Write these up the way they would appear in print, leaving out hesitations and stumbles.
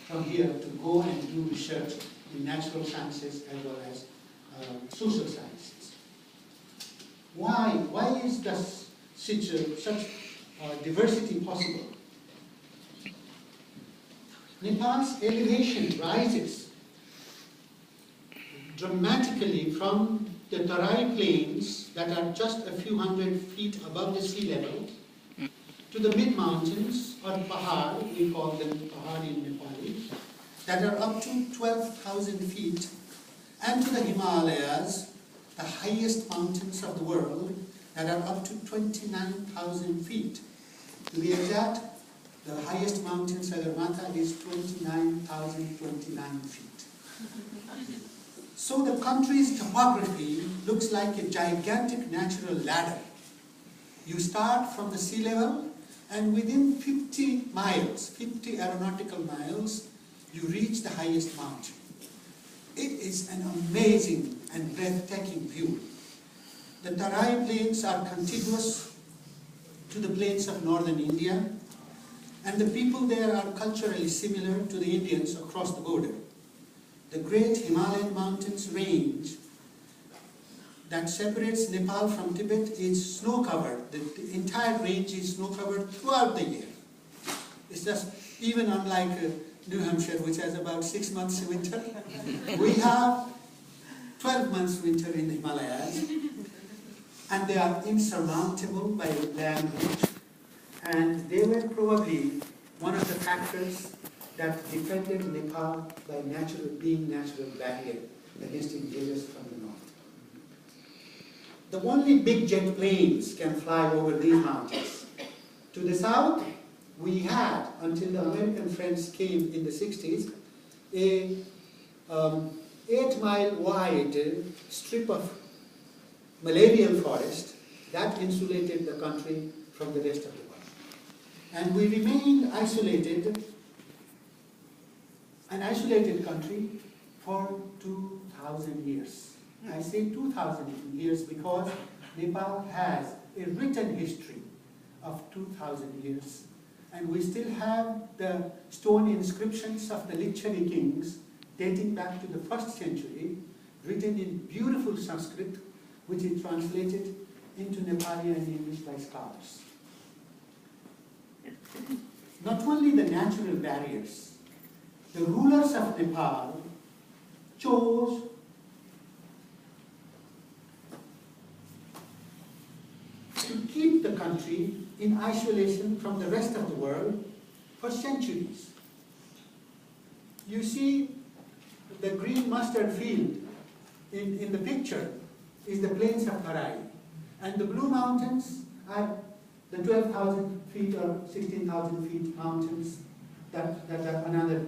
from here to go and do research in natural sciences as well as social sciences. Why is such diversity possible? Nepal's elevation rises dramatically from the Tarai plains that are just a few hundred feet above the sea level to the mid-mountains, or Pahar, we call them Pahar in Nepali, that are up to 12,000 feet, and to the Himalayas, the highest mountains of the world, that are up to 29,000 feet. To be exact, the highest mountain, Sagarmatha, is 29,029 feet. So the country's topography looks like a gigantic natural ladder. You start from the sea level, and within 50 miles, 50 aeronautical miles, you reach the highest mountain. It is an amazing and breathtaking view. The Tarai plains are contiguous to the plains of northern India, and the people there are culturally similar to the Indians across the border. The great Himalayan mountains range that separates Nepal from Tibet is snow-covered. The entire range is snow-covered throughout the year. It's just, even unlike New Hampshire, which has about 6 months winter, we have 12 months winter in the Himalayas, and they are insurmountable by land route, and they were probably one of the factors that defended Nepal by being natural barrier against invaders from the north. The only big jet planes can fly over these mountains. To the south, we had, until the American friends came in the 60s, a 8-mile wide strip of malarial forest that insulated the country from the rest of the world. And we remained isolated, an isolated country, for 2,000 years. I say 2,000 years because Nepal has a written history of 2,000 years. And we still have the stone inscriptions of the Lichari kings dating back to the 1st century, written in beautiful Sanskrit, which is translated into Nepali and English by scholars. Not only the natural barriers, the rulers of Nepal chose to keep the country in isolation from the rest of the world for centuries. You see the green mustard field in the picture is the plains of Tarai, and the blue mountains are the 12,000 feet or 16,000 feet mountains that are another,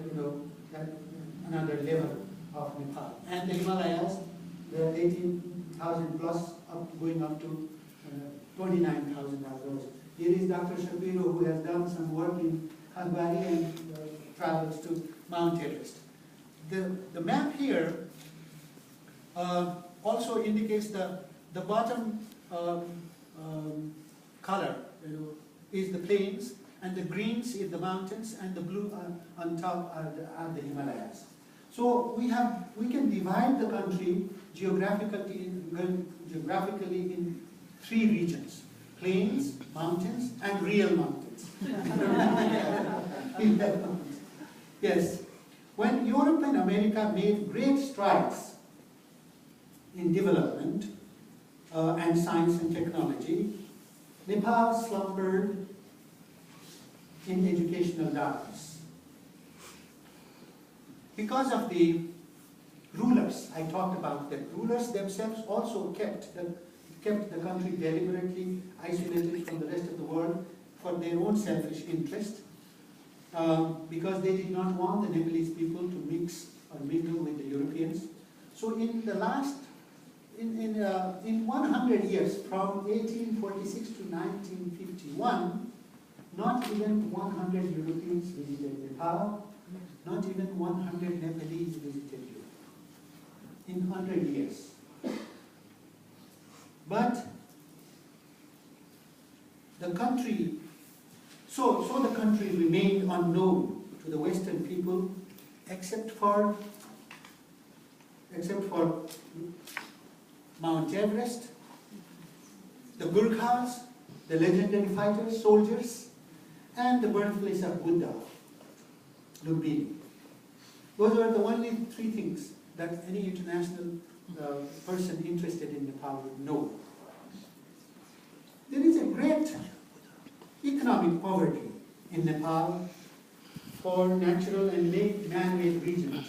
another level of Nepal. And the Himalayas, the 18,000 plus, going up to 29,000 hours. Here is Dr. Shapiro, who has done some work in Hungary and travels to Mount Everest. The map here also indicates the bottom color is the plains, and the greens is the mountains, and the blue on top are the Himalayas. So we can divide the country geographically in 3 regions: plains, mountains, and real mountains. Yes. When Europe and America made great strides in development and science and technology, Nepal slumbered in educational darkness. Because of the rulers, I talked about that, rulers themselves also kept the country deliberately isolated from the rest of the world for their own selfish interest, because they did not want the Nepalese people to mix or mingle with the Europeans. So in the last, in 100 years, from 1846 to 1951, not even 100 Europeans visited Nepal, not even 100 Nepalese visited Europe. In 100 years. But the country, so the country remained unknown to to the Western people, except for Mount Everest, the Gurkhas, the legendary fighters, soldiers, and the birthplace of Buddha, Lumbini. Those were the only three things that any international person interested in Nepal would know. There is a great economic poverty in Nepal for natural and man-made reasons.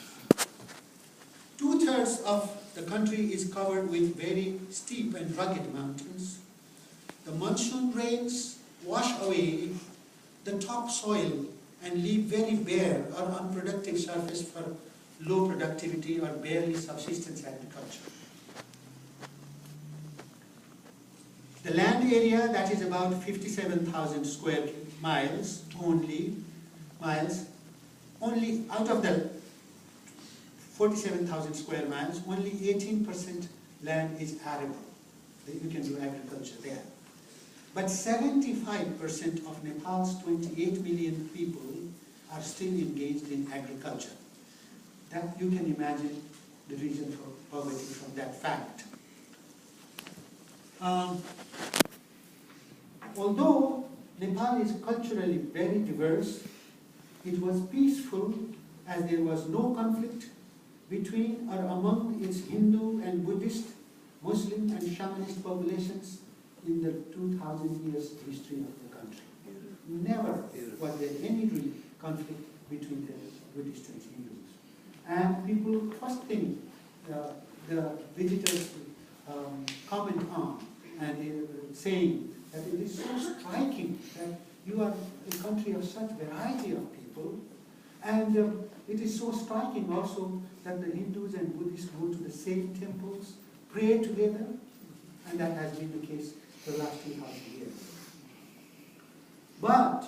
2/3 of the country is covered with very steep and rugged mountains. The monsoon rains wash away the topsoil and leave very bare or unproductive surface for low productivity or barely subsistence agriculture. The land area, that is about 57,000 square miles only out of the 47,000 square miles, only 18% land is arable. You can do agriculture there. But 75% of Nepal's 28 million people are still engaged in agriculture. That you can imagine the reason for poverty from that fact. Although Nepal is culturally very diverse, it was peaceful as there was no conflict between or among its Hindu and Buddhist, Muslim and Shamanist populations in the 2,000 years history of the country. Never was there any real conflict between the Buddhists and Hindus. And people, first thing the visitors comment on and saying that it is so striking that you are a country of such variety of people, and it is so striking also that the Hindus and Buddhists go to the same temples, pray together, and that has been the case for the last 2,000 years. But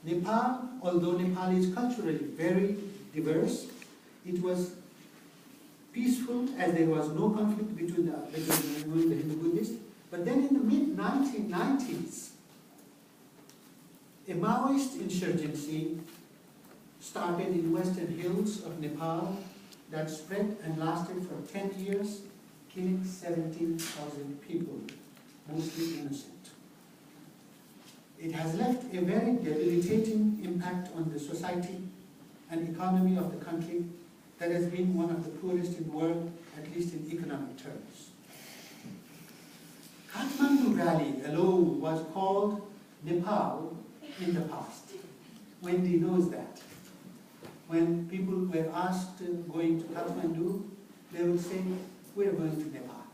Nepal, although Nepal is culturally very diverse, it was peaceful as there was no conflict between the Hindu and Buddhists. But then in the mid-1990s, a Maoist insurgency started in western hills of Nepal that spread and lasted for 10 years, killing 17,000 people, mostly innocent. It has left a very debilitating impact on the society and economy of the country that has been one of the poorest in the world, at least in economic terms. Kathmandu Valley alone was called Nepal in the past. Wendy knows that. When people were asked going to Kathmandu, they would say, we are going to Nepal.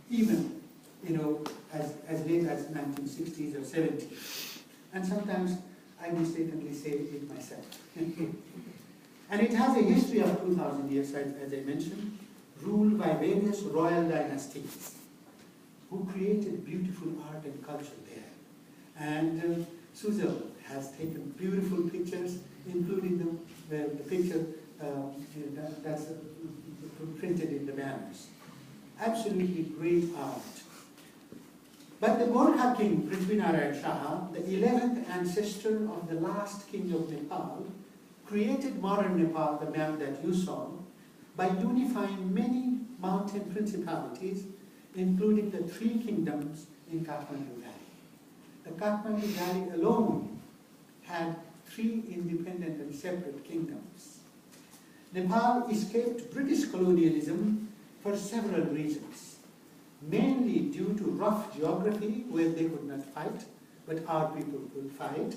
Even, as late as 1960s or 70s. And sometimes I mistakenly say it myself. And it has a history of 2,000 years, as I mentioned, ruled by various royal dynasties who created beautiful art and culture there. And Suzelle has taken beautiful pictures, including the picture that's printed in the banners. Absolutely great art. But the Gorkha king, Prithvinarayan Shah, the 11th ancestor of the last king of Nepal, created modern Nepal, the map that you saw, by unifying many mountain principalities, including the 3 kingdoms in Kathmandu Valley. The Kathmandu Valley alone had 3 independent and separate kingdoms. Nepal escaped British colonialism for several reasons, mainly due to rough geography where they could not fight, but our people could fight,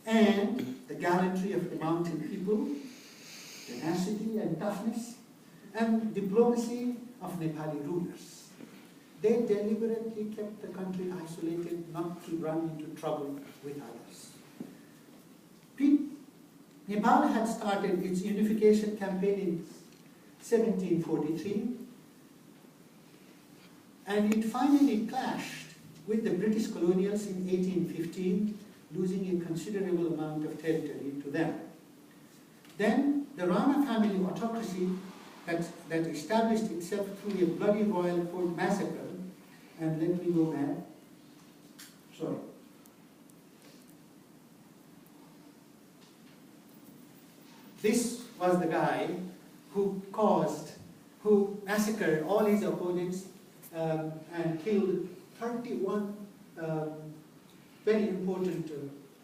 and the gallantry of the mountain people, tenacity and toughness, and diplomacy of Nepali rulers. They deliberately kept the country isolated not to run into trouble with others. Nepal had started its unification campaign in 1743, and it finally clashed with the British colonials in 1815, losing a considerable amount of territory to them. Then the Rana family autocracy that established itself through a bloody royal court massacre, and let me go back, sorry. This was the guy who massacred all his opponents and killed 31 very important,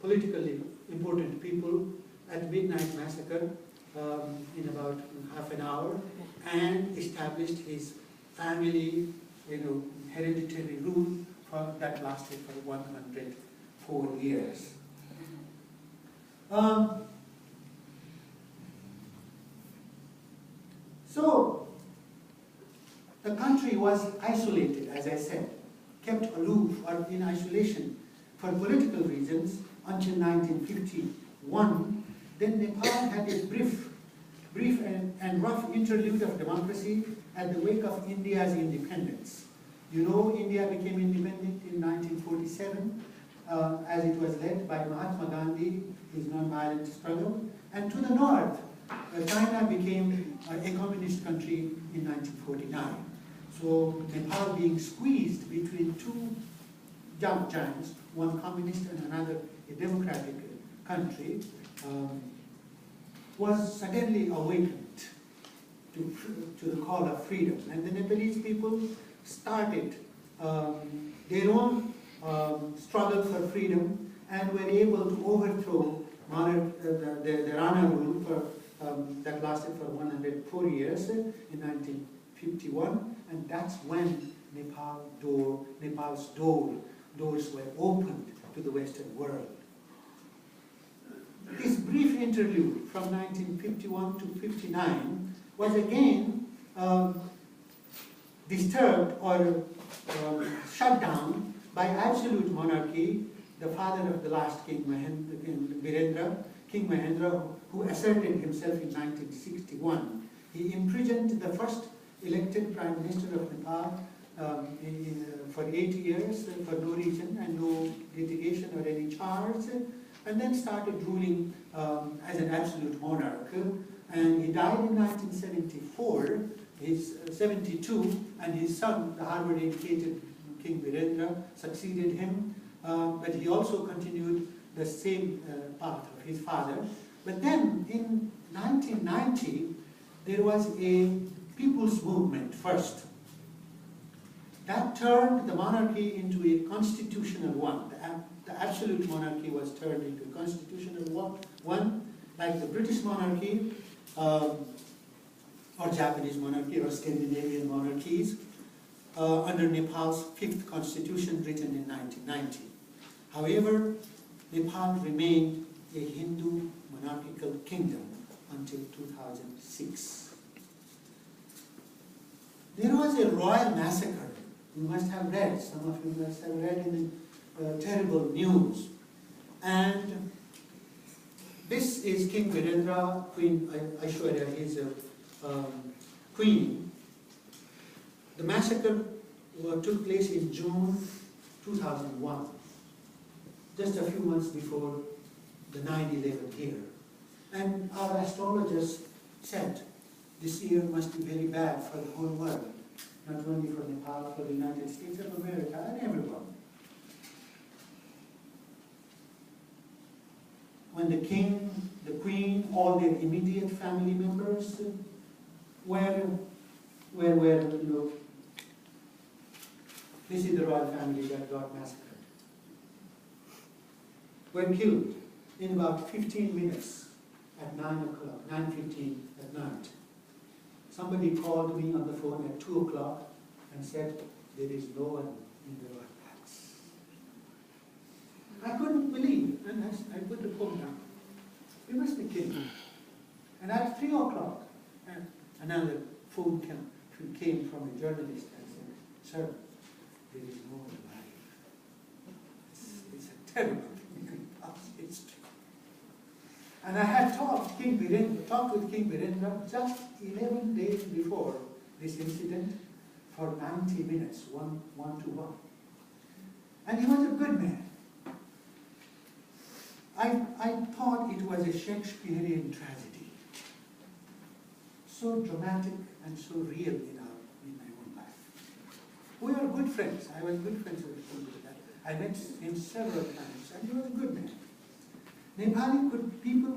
politically important people at midnight massacre in about half an hour, and established his family, hereditary rule that lasted for 104 years. So, the country was isolated, as I said, kept aloof or in isolation for political reasons until 1951. Then Nepal had a brief and rough interlude of democracy at the wake of India's independence. India became independent in 1947 as it was led by Mahatma Gandhi, his non-violent struggle. And to the north, China became a communist country in 1949. So Nepal being squeezed between two giants, one communist and another a democratic country, was suddenly awakened to the call of freedom. And the Nepalese people started their own struggle for freedom and were able to overthrow the Rana rule that lasted for 104 years in 1951, and that's when Nepal's doors were opened to the Western world. This brief interlude from 1951 to 59 was again disturbed or shut down by absolute monarchy, the father of the last king, King Mahendra, who asserted himself in 1961. He imprisoned the first elected Prime Minister of Nepal for 8 years for no reason and no litigation or any charge, and then started ruling as an absolute monarch. And he died in 1974, he's 72, and his son, the Harvard-educated King Virendra, succeeded him, but he also continued the same path of his father. But then in 1990, there was a people's movement first. That turned the monarchy into a constitutional one. The absolute monarchy was turned into a constitutional one, like the British monarchy, or Japanese monarchy, or Scandinavian monarchies, under Nepal's 5th constitution written in 1990. However, Nepal remained a Hindu monarchical kingdom until 2006. There was a royal massacre. You must have read, some of you must have read in the terrible news. And this is King Virendra, Queen Aishwarya, his queen. The massacre took place in June 2001, just a few months before the 9/11 here. And our astrologers said this year must be very bad for the whole world, not only for Nepal, for the United States of America, and everyone. When the king, the queen, all their immediate family members this is the royal family that got massacred, were killed in about 15 minutes at 9:15 at night. Somebody called me on the phone at 2 o'clock and said, there is no one in the royal palace. I couldn't believe, and I put the phone down. You must be kidding. And at 3 o'clock, another phone came from a journalist and said, sir, there is no one alive. It's a terrible thing in past history. And I had talked with King Virendra just 11 days before this incident for 90 minutes, one-to-one. And he was a good man. I thought it was a Shakespearean tragedy. So dramatic and so real in my own life. We were good friends. I was good friends with him. I met him several times, and he was a good man. Nepali people